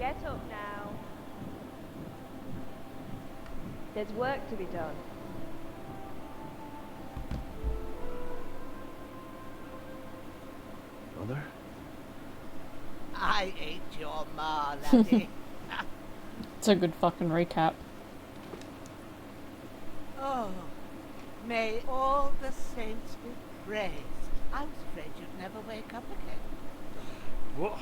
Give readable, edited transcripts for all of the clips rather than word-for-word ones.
Get up now. There's work to be done. Mother? I ain't your ma, laddie. It's a good fucking recap. Oh, may all the saints be praised. I was afraid you'd never wake up again. What?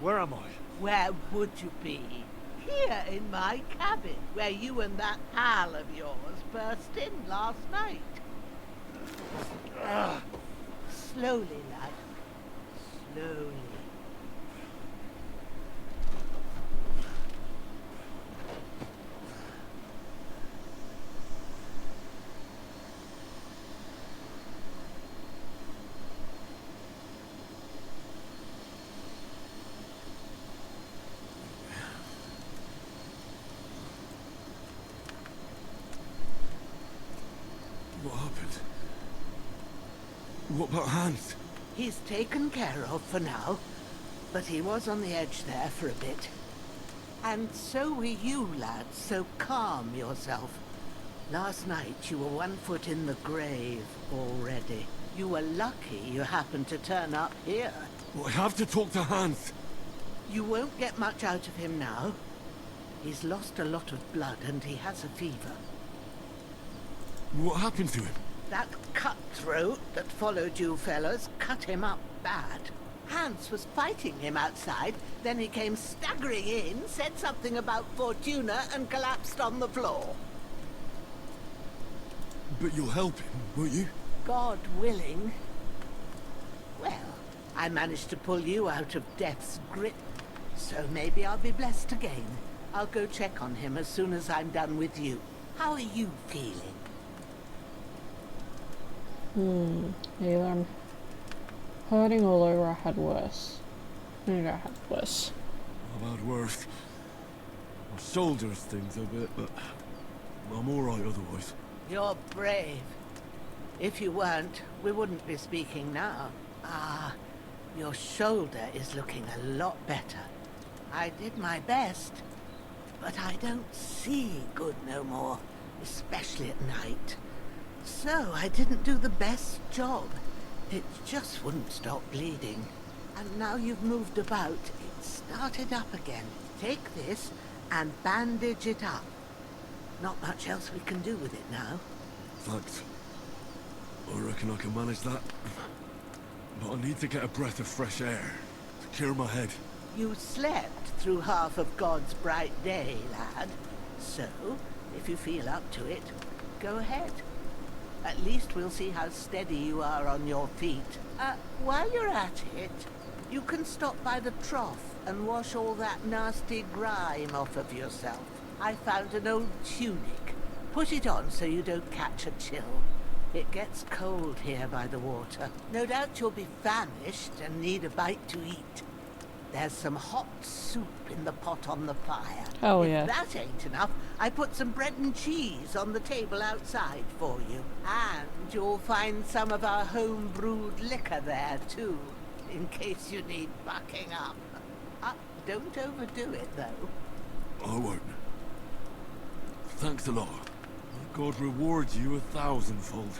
Where am I? Where would you be? Here in my cabin, where you and that pal of yours burst in last night. Slowly, lad. Slowly. What happened? What about Hans? He's taken care of for now, but he was on the edge there for a bit. And so were you, lad, so calm yourself. Last night you were 1 foot in the grave already. You were lucky you happened to turn up here. Well, I have to talk to Hans. You won't get much out of him now. He's lost a lot of blood and he has a fever. What happened to him? That cutthroat that followed you fellas cut him up bad. Hans was fighting him outside, then he came staggering in, said something about Fortuna and collapsed on the floor. But you'll help him, won't you? God willing. Well, I managed to pull you out of death's grip, so maybe I'll be blessed again. I'll go check on him as soon as I'm done with you. How are you feeling? Either I'm hurting all over or I had worse. I think I had worse. I've had worse. My shoulders stings a bit, but I'm alright otherwise. You're brave. If you weren't, we wouldn't be speaking now. Ah, your shoulder is looking a lot better. I did my best, but I don't see good no more, especially at night. So I didn't do the best job. It just wouldn't stop bleeding. And now you've moved about, it started up again. Take this and bandage it up. Not much else we can do with it now. Thanks. I reckon I can manage that. But I need to get a breath of fresh air to clear my head. You slept through half of God's bright day, lad. So, if you feel up to it, go ahead. At least we'll see how steady you are on your feet. While you're at it, you can stop by the trough and wash all that nasty grime off of yourself. I found an old tunic. Put it on so you don't catch a chill. It gets cold here by the water. No doubt you'll be famished and need a bite to eat. There's some hot soup in the pot on the fire. Oh, if yeah. that ain't enough, I put some bread and cheese on the table outside for you. And you'll find some of our home-brewed liquor there, too, in case you need bucking up. Don't overdo it, though. I won't. Thanks a lot. God reward you 1,000-fold.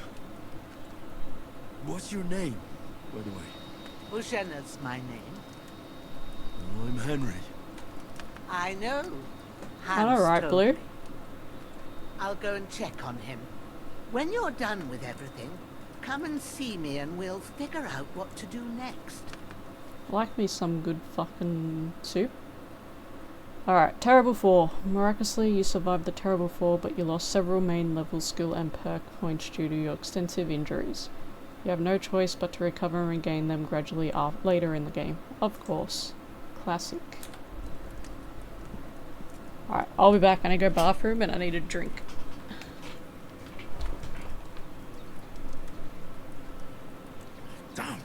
What's your name, by the way? Ushena's my name. I'm Henry. I know. All right, told Blue. me. I'll go and check on him. When you're done with everything, come and see me and we'll figure out what to do next. Like me some good fucking soup. Alright, Terrible 4. Miraculously, you survived the Terrible 4, but you lost several main level skill and perk points due to your extensive injuries. You have no choice but to recover and regain them gradually later in the game. Of course. Classic. Alright, I'll be back. I need to go bathroom and I need a drink. Damn.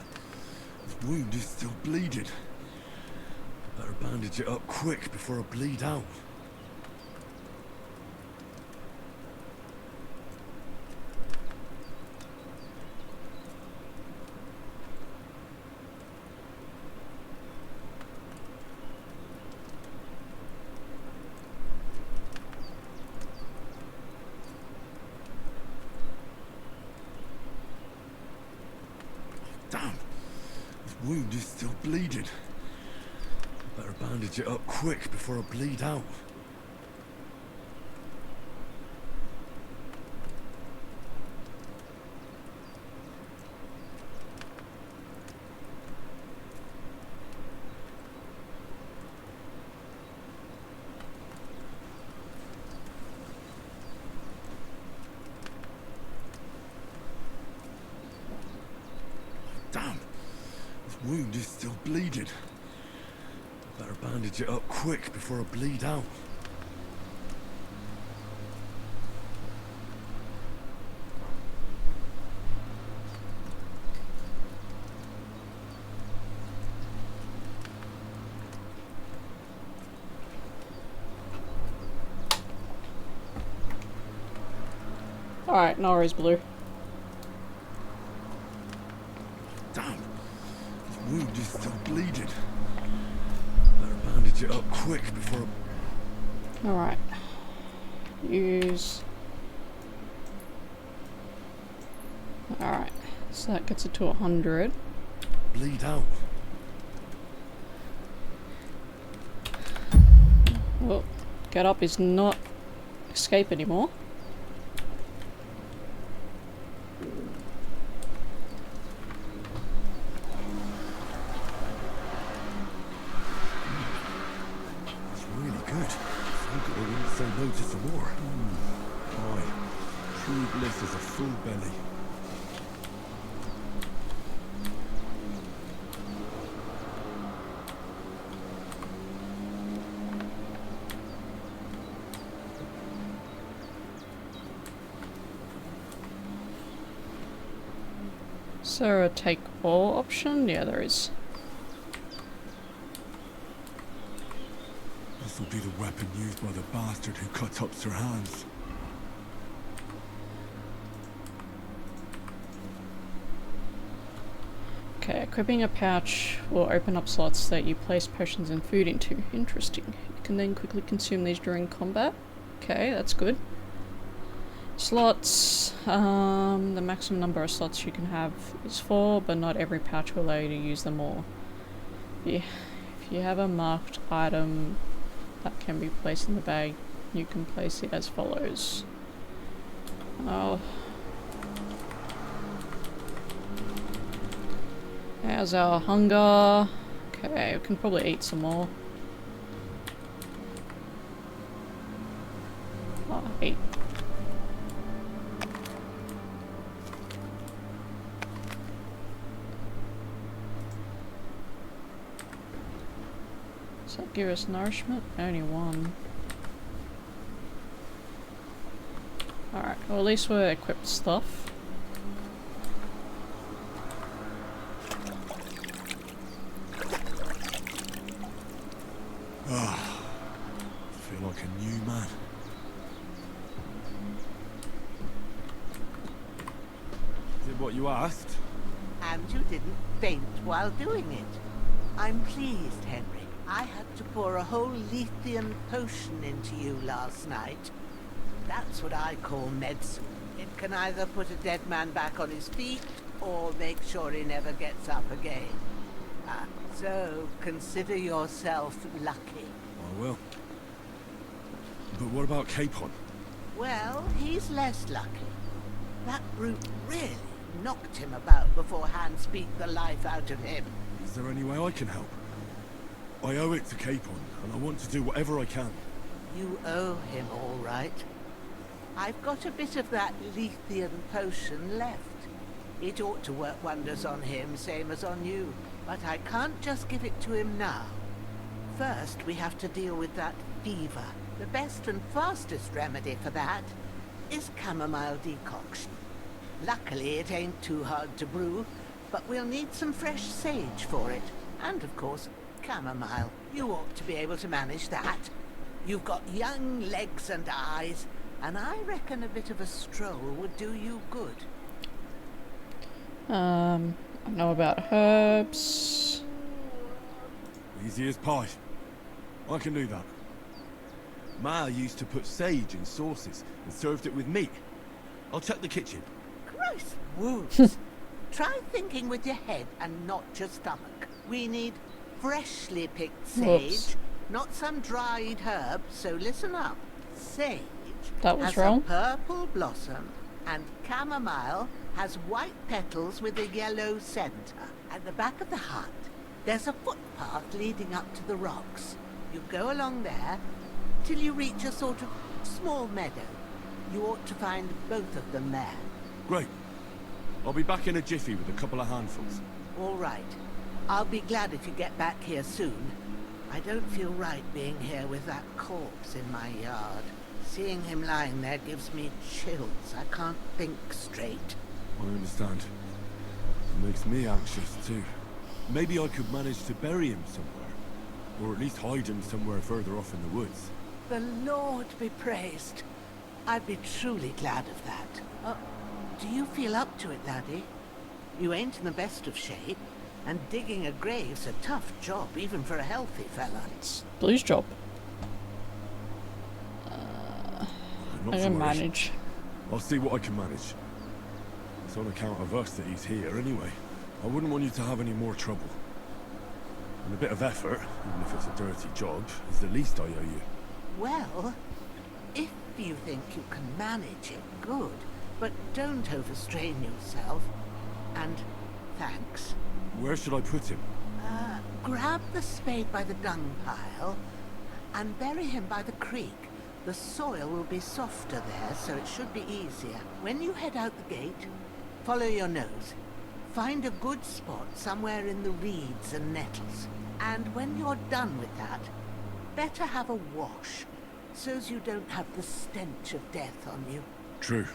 The wound is still bleeding. Better bandage it up quick before I bleed out. wound is still bleeding. Better bandage it up quick before I bleed out. Damn! This wound is still bleeding. Better bandage it up quick before I bleed out. Alright, no worries, Blue. Damn! This wound is still bleeding. Better bandage it up quick before I... Alright. Use... Alright, so that gets it to 100. bleed out. Well, get up is not escape anymore. It's really good. Thank God I wouldn't say no to some more. Aye. True bliss is a full belly. Is there a take all option? Yeah, there is. This will be the weapon used by the bastard who cut up Sir Hans. Okay, equipping a pouch will open up slots that you place potions and food into. Interesting. You can then quickly consume these during combat. Okay, that's good. Slots. The maximum number of slots you can have is 4, but not every pouch will allow you to use them all. If you have a marked item that can be placed in the bag, you can place it as follows. Oh. How's our hunger? Okay, we can probably eat some more. Oh, eat. Does that give us nourishment? Only 1. Alright, well at least we're equipped stuff. Feel like a new man. Is it what you asked? And you didn't faint while doing it. I'm pleased, Henry. I had to pour a whole Lethean potion into you last night. That's what I call medicine. It can either put a dead man back on his feet, or make sure he never gets up again. So consider yourself lucky. I will. But what about Capon? Well, he's less lucky. That brute really knocked him about before Hans beat the life out of him. Is there any way I can help? I owe it to Capon, and I want to do whatever I can. You owe him all right. I've got a bit of that Lethean potion left. It ought to work wonders on him, same as on you. But I can't just give it to him now. First, we have to deal with that fever. The best and fastest remedy for that is chamomile decoction. Luckily, it ain't too hard to brew, but we'll need some fresh sage for it. And, of course, chamomile. You ought to be able to manage that. You've got young legs and eyes, and I reckon a bit of a stroll would do you good. I know about herbs. Easy as pie. I can do that. Ma used to put sage in sauces and served it with meat. I'll check the kitchen. Christ wounds! Try thinking with your head and not your stomach. We need freshly picked Whoops. sage, not some dried herb, so listen up. Sage That was has wrong. a purple blossom, and chamomile has white petals with a yellow center. At the back of the hut, there's a footpath leading up to the rocks. You go along there till you reach a sort of small meadow. You ought to find both of them there. Great. I'll be back in a jiffy with a couple of handfuls. All right. I'll be glad if you get back here soon. I don't feel right being here with that corpse in my yard. Seeing him lying there gives me chills. I can't think straight. I understand. It makes me anxious too. Maybe I could manage to bury him somewhere. Or at least hide him somewhere further off in the woods. The Lord be praised. I'd be truly glad of that. Do you feel up to it, laddie? You ain't in the best of shape, and digging a grave's a tough job, even for a healthy fella. It's Blue's job. I'm not I so can worried. manage. I'll see what I can manage. It's on account of us that he's here anyway. I wouldn't want you to have any more trouble. And a bit of effort, even if it's a dirty job, is the least I owe you. Well, if you think you can manage it, good. But don't overstrain yourself. And thanks. Where should I put him? Grab the spade by the dung pile and bury him by the creek. The soil will be softer there, so it should be easier. When you head out the gate, follow your nose. Find a good spot somewhere in the reeds and nettles. And when you're done with that, better have a wash, so's you don't have the stench of death on you. True.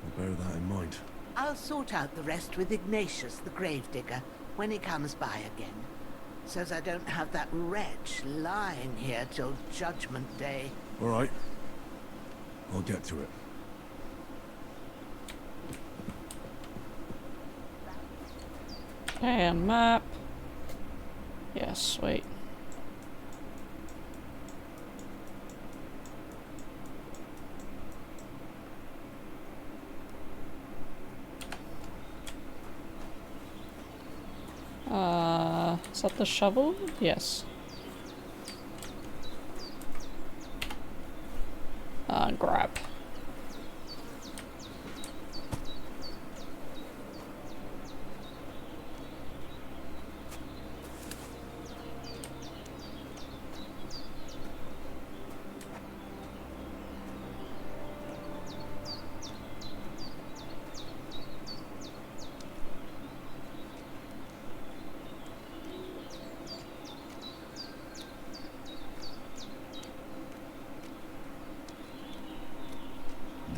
I'll bear that in mind. I'll sort out the rest with Ignatius, the gravedigger, when he comes by again. So's I don't have that wretch lying here till Judgment Day. All right. I'll get to it. And map. Yeah, sweet. Is that the shovel? Yes. Grab.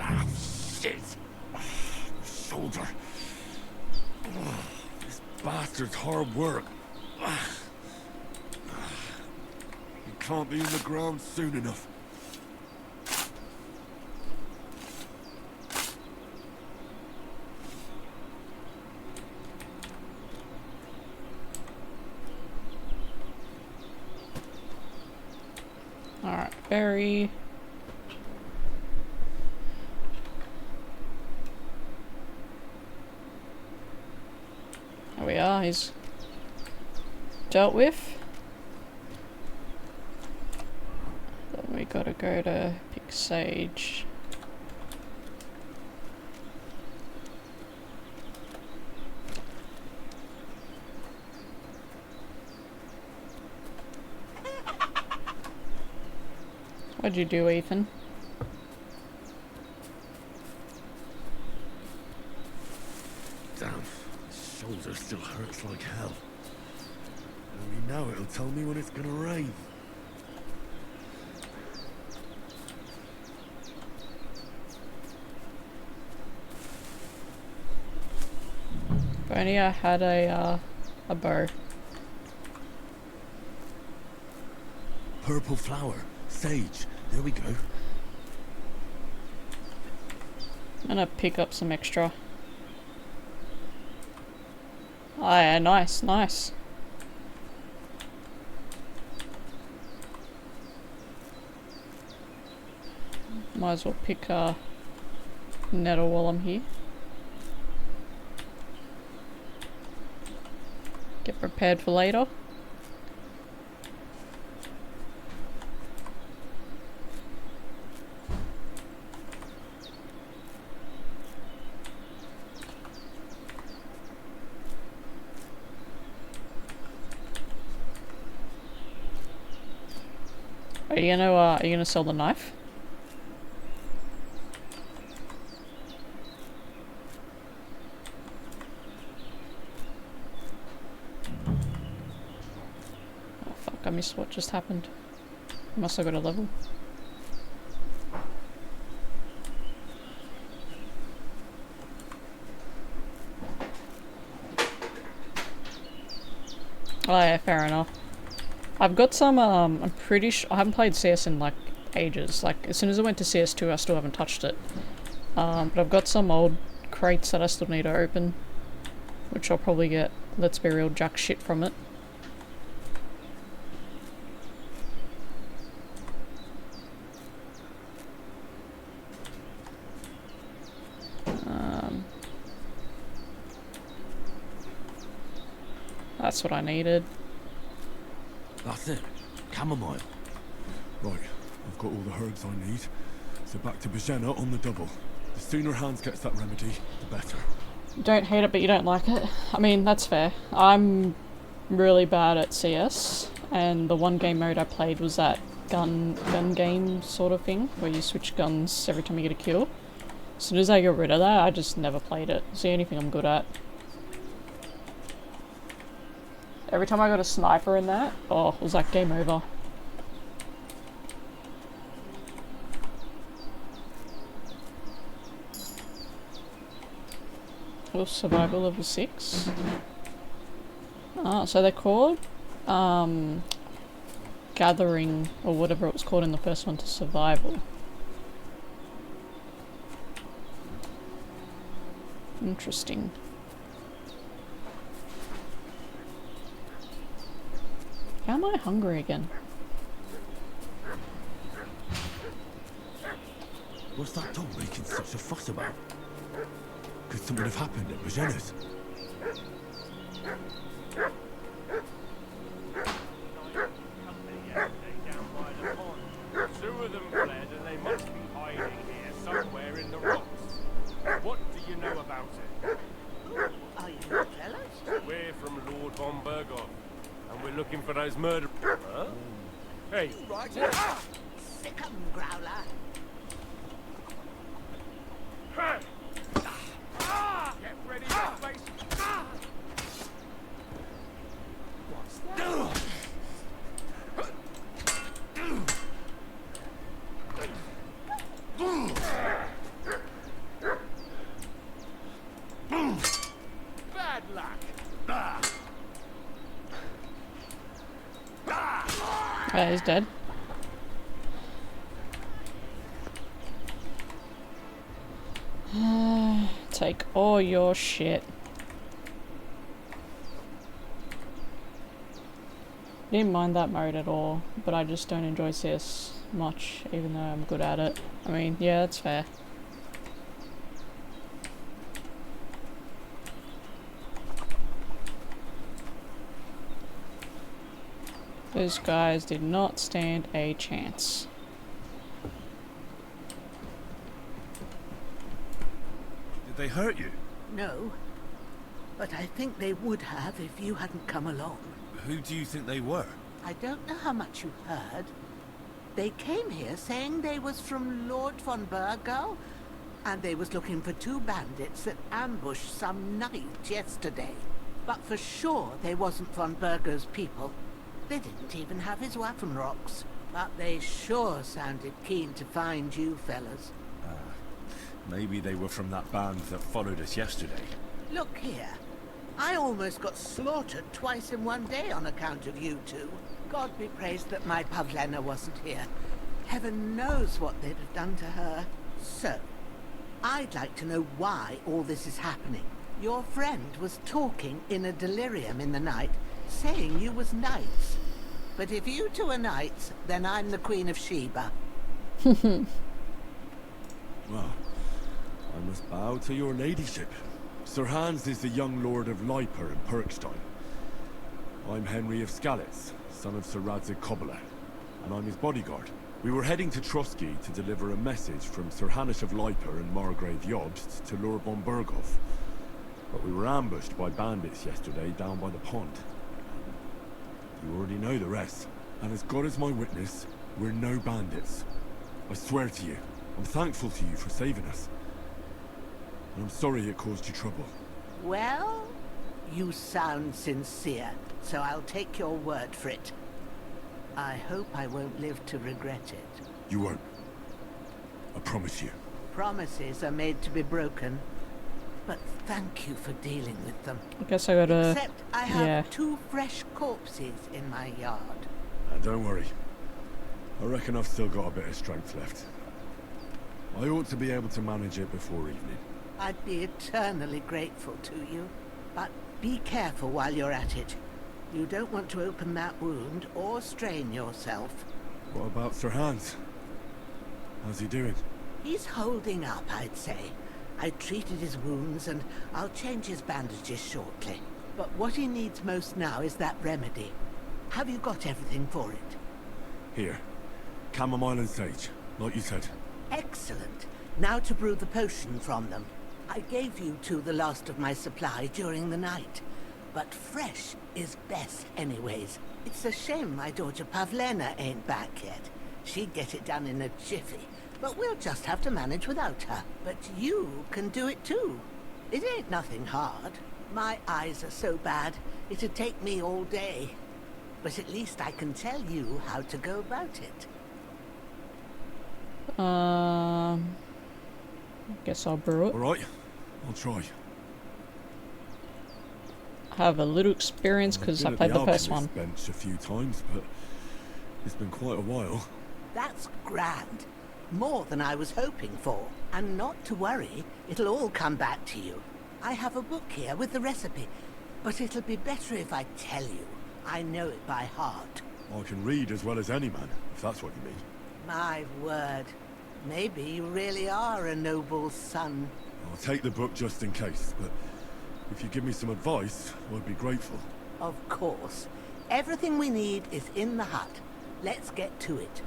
Ah, shit! Shoulder. This bastard's hard work. He can't be in the ground soon enough. Alright, berry. There we are, he's dealt with. Then we gotta go to pick sage. What'd you do, Ethan? Damn, his shoulder still hurts like hell. Only now it'll tell me when it's gonna rain. If only I had a bow. Purple flower, sage, there we go. I'm gonna pick up some extra. Oh yeah, nice, nice. Might as well pick a nettle while I'm here. Get prepared for later. Are you gonna sell the knife? Oh fuck, I missed what just happened. Must have got a level. Oh yeah, fair enough. I've got some, I'm pretty sure, I haven't played CS in like ages. Like, as soon as I went to CS2 I still haven't touched it. But I've got some old crates that I still need to open. Which I'll probably get, let's be real, jack shit from it. That's what I needed. That's it. Chamomile. Right, I've got all the herbs I need. So back to Bajena on the double. The sooner Hans gets that remedy, the better. You don't hate it, but you don't like it. I mean, that's fair. I'm really bad at CS, and the one game mode I played was that gun game sort of thing, where you switch guns every time you get a kill. As soon as I got rid of that, I just never played it. It's the only thing I'm good at. Every time I got a sniper in that, oh, it was like game over. Oh, survival level 6. Ah, so they're called gathering, or whatever it was called in the first one, to survival. Interesting. How am I hungry again? What's that dog making such a fuss about? Could something have happened at Bajena's? Two of them fled and they must be hiding here somewhere in the rocks. What do you know about it? Are you fellas? We're from Lord von Berghoff, and we're looking for those murderers. Huh? Hey, Right. Sick 'em, Growler. get ready to face. What's that? Bad luck. Yeah, he's dead. Take all your shit. Didn't mind that mode at all, but I just don't enjoy CS much, even though I'm good at it. I mean, yeah, that's fair. Those guys did not stand a chance. Did they hurt you? No. But I think they would have if you hadn't come along. Who do you think they were? I don't know how much you heard. They came here saying they was from Lord von Bergo, and they was looking for two bandits that ambushed some knight yesterday. But for sure they wasn't von Bergo's people. They didn't even have his weapon rocks. But they sure sounded keen to find you fellas. Maybe they were from that band that followed us yesterday. Look here. I almost got slaughtered twice in one day on account of you two. God be praised that my Pavlena wasn't here. Heaven knows what they'd have done to her. So, I'd like to know why all this is happening. Your friend was talking in a delirium in the night, saying you was knights. But if you two are knights, then I'm the Queen of Sheba. Well, I must bow to your ladyship. Sir Hans is the young lord of Leiper in Perkstein. I'm Henry of Skalitz, son of Sir Radzig Cobbler, and I'm his bodyguard. We were heading to Trotsky to deliver a message from Sir Hanish of Leiper and Margrave Jobst to Lord von Berghoff. But we were ambushed by bandits yesterday down by the pond. You already know the rest. And as God is my witness, we're no bandits. I swear to you, I'm thankful to you for saving us. And I'm sorry it caused you trouble. Well, you sound sincere, so I'll take your word for it. I hope I won't live to regret it. You won't. I promise you. Promises are made to be broken, but thank you for dealing with them. I guess I gotta... Except I have 2 fresh corpses in my yard. And don't worry. I reckon I've still got a bit of strength left. I ought to be able to manage it before evening. I'd be eternally grateful to you, but be careful while you're at it. You don't want to open that wound or strain yourself. What about Sir Hans? How's he doing? He's holding up, I'd say. I treated his wounds and I'll change his bandages shortly. But what he needs most now is that remedy. Have you got everything for it? Here. Chamomile and sage, like you said. Excellent. Now to brew the potion from them. I gave you 2 the last of my supply during the night. But fresh is best anyways. It's a shame my daughter Pavlena ain't back yet. She'd get it done in a jiffy. But we'll just have to manage without her. But you can do it too. It ain't nothing hard. My eyes are so bad, it'd take me all day. But at least I can tell you how to go about it. Guess I'll brew it. Alright, I'll try. Have a little experience because I played the first one. Bench a few times, but it's been quite a while. That's grand. More than I was hoping for. And not to worry, it'll all come back to you. I have a book here with the recipe, but it'll be better if I tell you. I know it by heart. I can read as well as any man, if that's what you mean. My word. Maybe you really are a noble son. I'll take the book just in case, but if you give me some advice, I'd be grateful. Of course. Everything we need is in the hut. Let's get to it.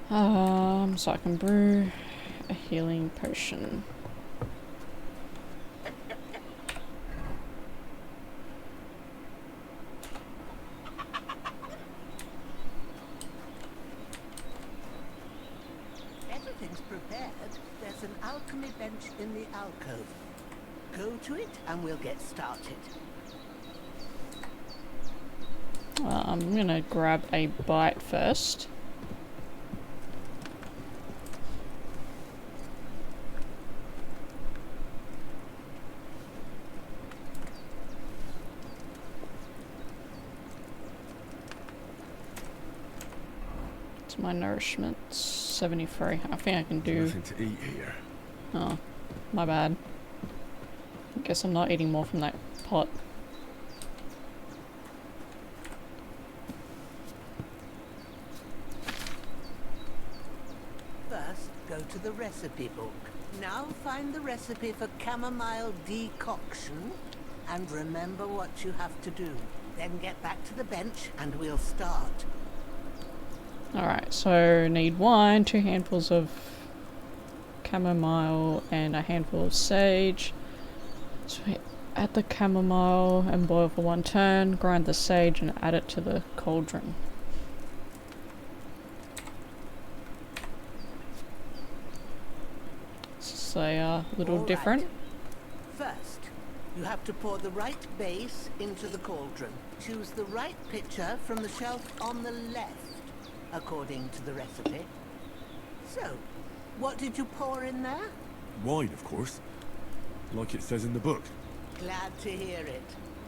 So I can brew a healing potion. Everything's prepared. There's an alchemy bench in the alcove. Go to it and we'll get started. I'm gonna grab a bite first. My nourishment 73. I think I can do. Nothing to eat here. Oh, my bad. I guess I'm not eating more from that pot. First, go to the recipe book. Now find the recipe for chamomile decoction and remember what you have to do. Then get back to the bench and we'll start. Alright, so need wine, 2 handfuls of chamomile and a handful of sage. So we add the chamomile and boil for 1 turn, grind the sage and add it to the cauldron. This is a little different. First, you have to pour the right base into the cauldron. Choose the right pitcher from the shelf on the left, according to the recipe. So, what did you pour in there? Wine, of course. Like it says in the book. Glad to hear it.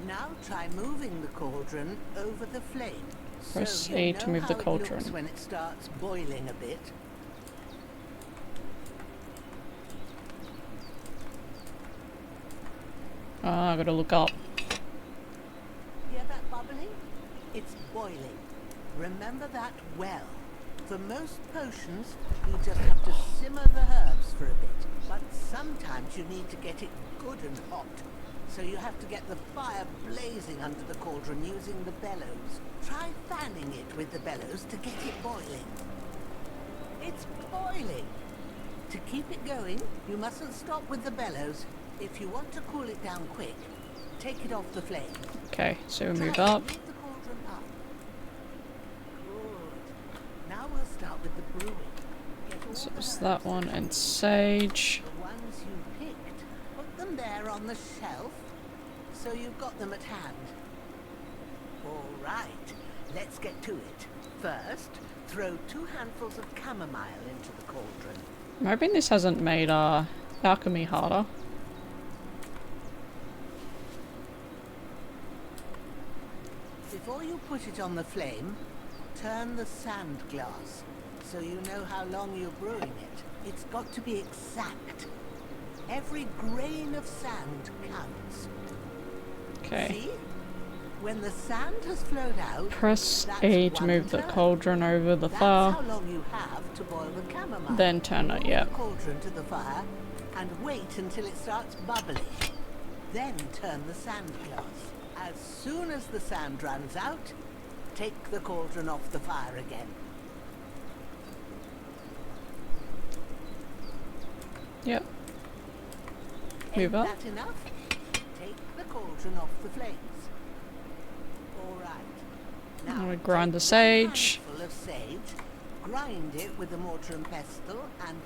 Now try moving the cauldron over the flame. Press so A you to know move the how it cauldron. looks when it starts boiling a bit. I gotta look up. Hear that bubbling? It's boiling. Remember that well. For most potions, you just have to simmer the herbs for a bit. But sometimes you need to get it good and hot. so you have to get the fire blazing under the cauldron using the bellows. Try fanning it with the bellows to get it boiling. It's boiling! To keep it going, you mustn't stop with the bellows. If you want to cool it down quick, take it off the flame. Okay, so we Try move it, up. move the cauldron up. Good. Now we'll start with the brewing. Get all So the it's herbs that one and sage. the ones you picked, put them there on the shelf, so you've got them at hand. All right, let's get to it. First, throw 2 handfuls of chamomile into the cauldron. I'm hoping this hasn't made alchemy harder. Before you put it on the flame, turn the sand glass, so you know how long you're brewing it. It's got to be exact. Every grain of sand counts. Okay. See? When the sand has flowed out, Press that's A to one move the turn. cauldron over the That's fire. how long you have to boil the chamomile. Then turn it, Move yeah. the cauldron to the fire and wait until it starts bubbling. Then turn the sand glass. As soon as the sand runs out, take the cauldron off the fire again. Yep. Move Ain't up. that enough? Take the cauldron off the flames. All right. Now I'm gonna grind take the sage. 1 handful of sage, grind it with a mortar and pestle, and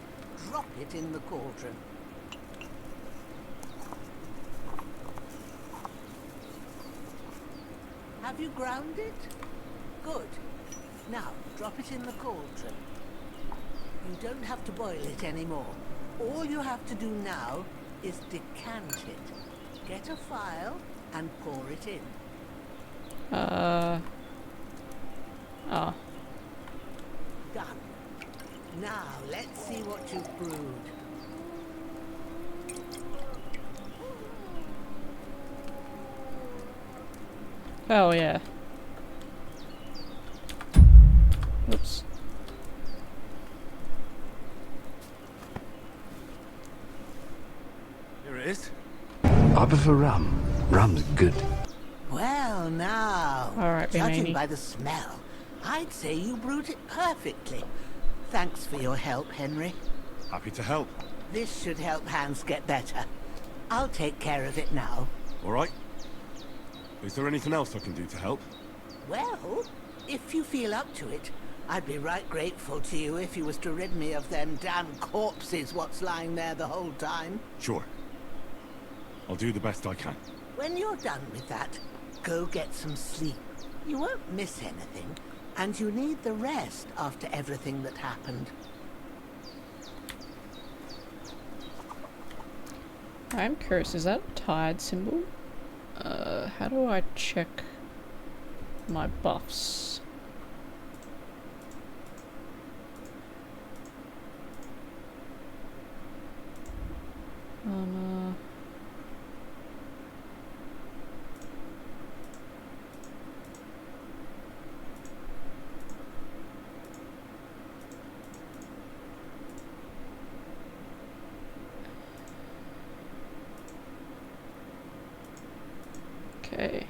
drop it in the cauldron. Have you ground it? Good. Now, drop it in the cauldron. You don't have to boil it anymore. All you have to do now is decant it. Get a phial and pour it in. Oh. Done. Now, let's see what you've brewed. Oh yeah. Oops. Here it is. I prefer rum. Rum's good. Well, now, All right, judging Bimini. by the smell, I'd say you brewed it perfectly. Thanks for your help, Henry. Happy to help. This should help Hans get better. I'll take care of it now. All right. Is there anything else I can do to help? Well, if you feel up to it, I'd be right grateful to you if you was to rid me of them damn corpses what's lying there the whole time. Sure. I'll do the best I can. When you're done with that, go get some sleep. You won't miss anything, and you need the rest after everything that happened. I'm curious, is that a tide symbol? How do I check my buffs? Okay.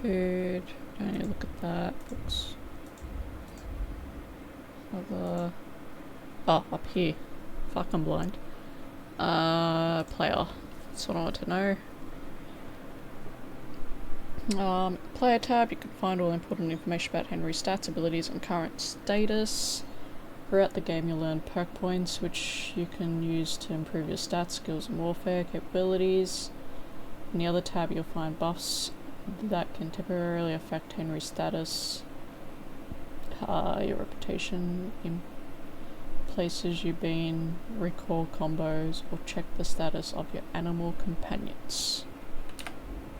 Food. Don't need to look at that. Books. Other. Oh, up here. Fuck, I'm blind. Player. That's what I want to know. Player tab, you can find all important information about Henry's stats, abilities, and current status. Throughout the game, you'll learn perk points, which you can use to improve your stats, skills, and warfare capabilities. In the other tab, you'll find buffs that can temporarily affect Henry's status, your reputation in places you've been, recall combos, or check the status of your animal companions.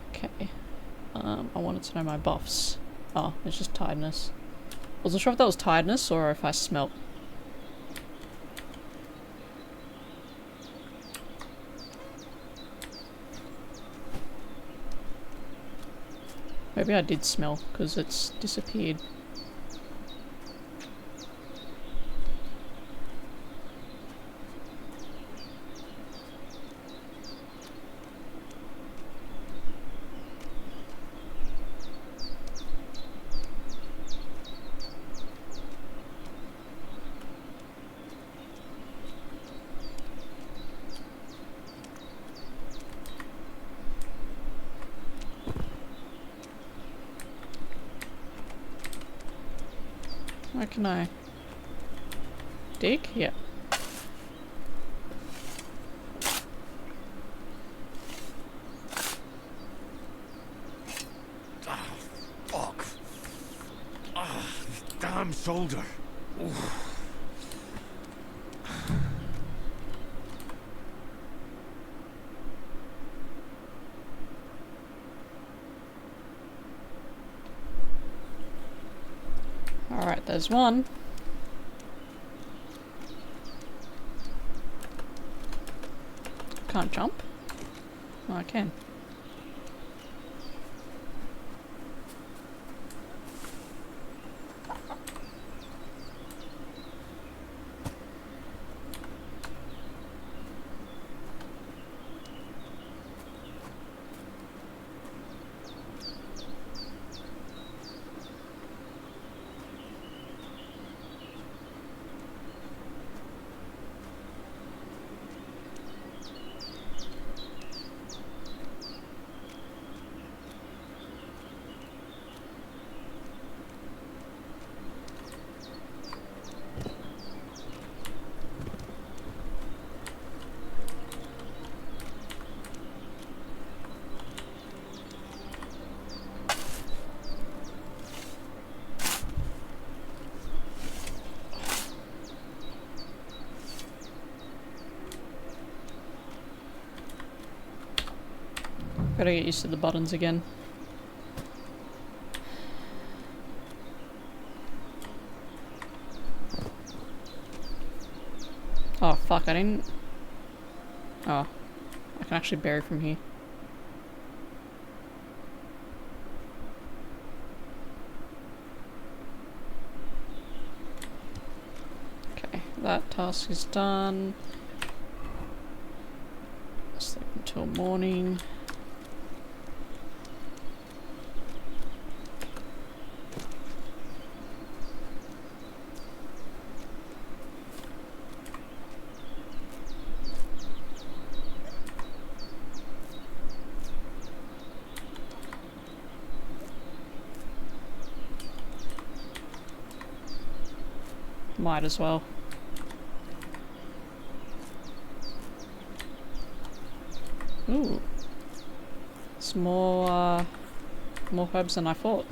Okay. I wanted to know my buffs. Oh, it's just tiredness. Wasn't sure if that was tiredness or if I smelt. Maybe I did smell, because it's disappeared. Where can I dig? Yeah. Ah, fuck. Ah, this damn shoulder. Oof. Alright, there's one. Can't jump? Oh, I can. Gotta get used to the buttons again. Oh fuck, I didn't... Oh. I can actually bury from here. Okay, that task is done. Sleep until morning. Might as well. Ooh. It's more herbs than I thought.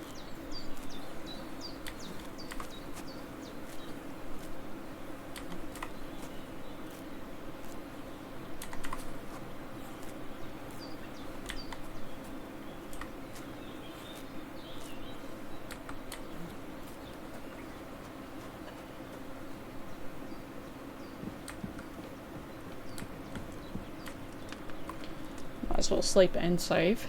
Might as well sleep and save.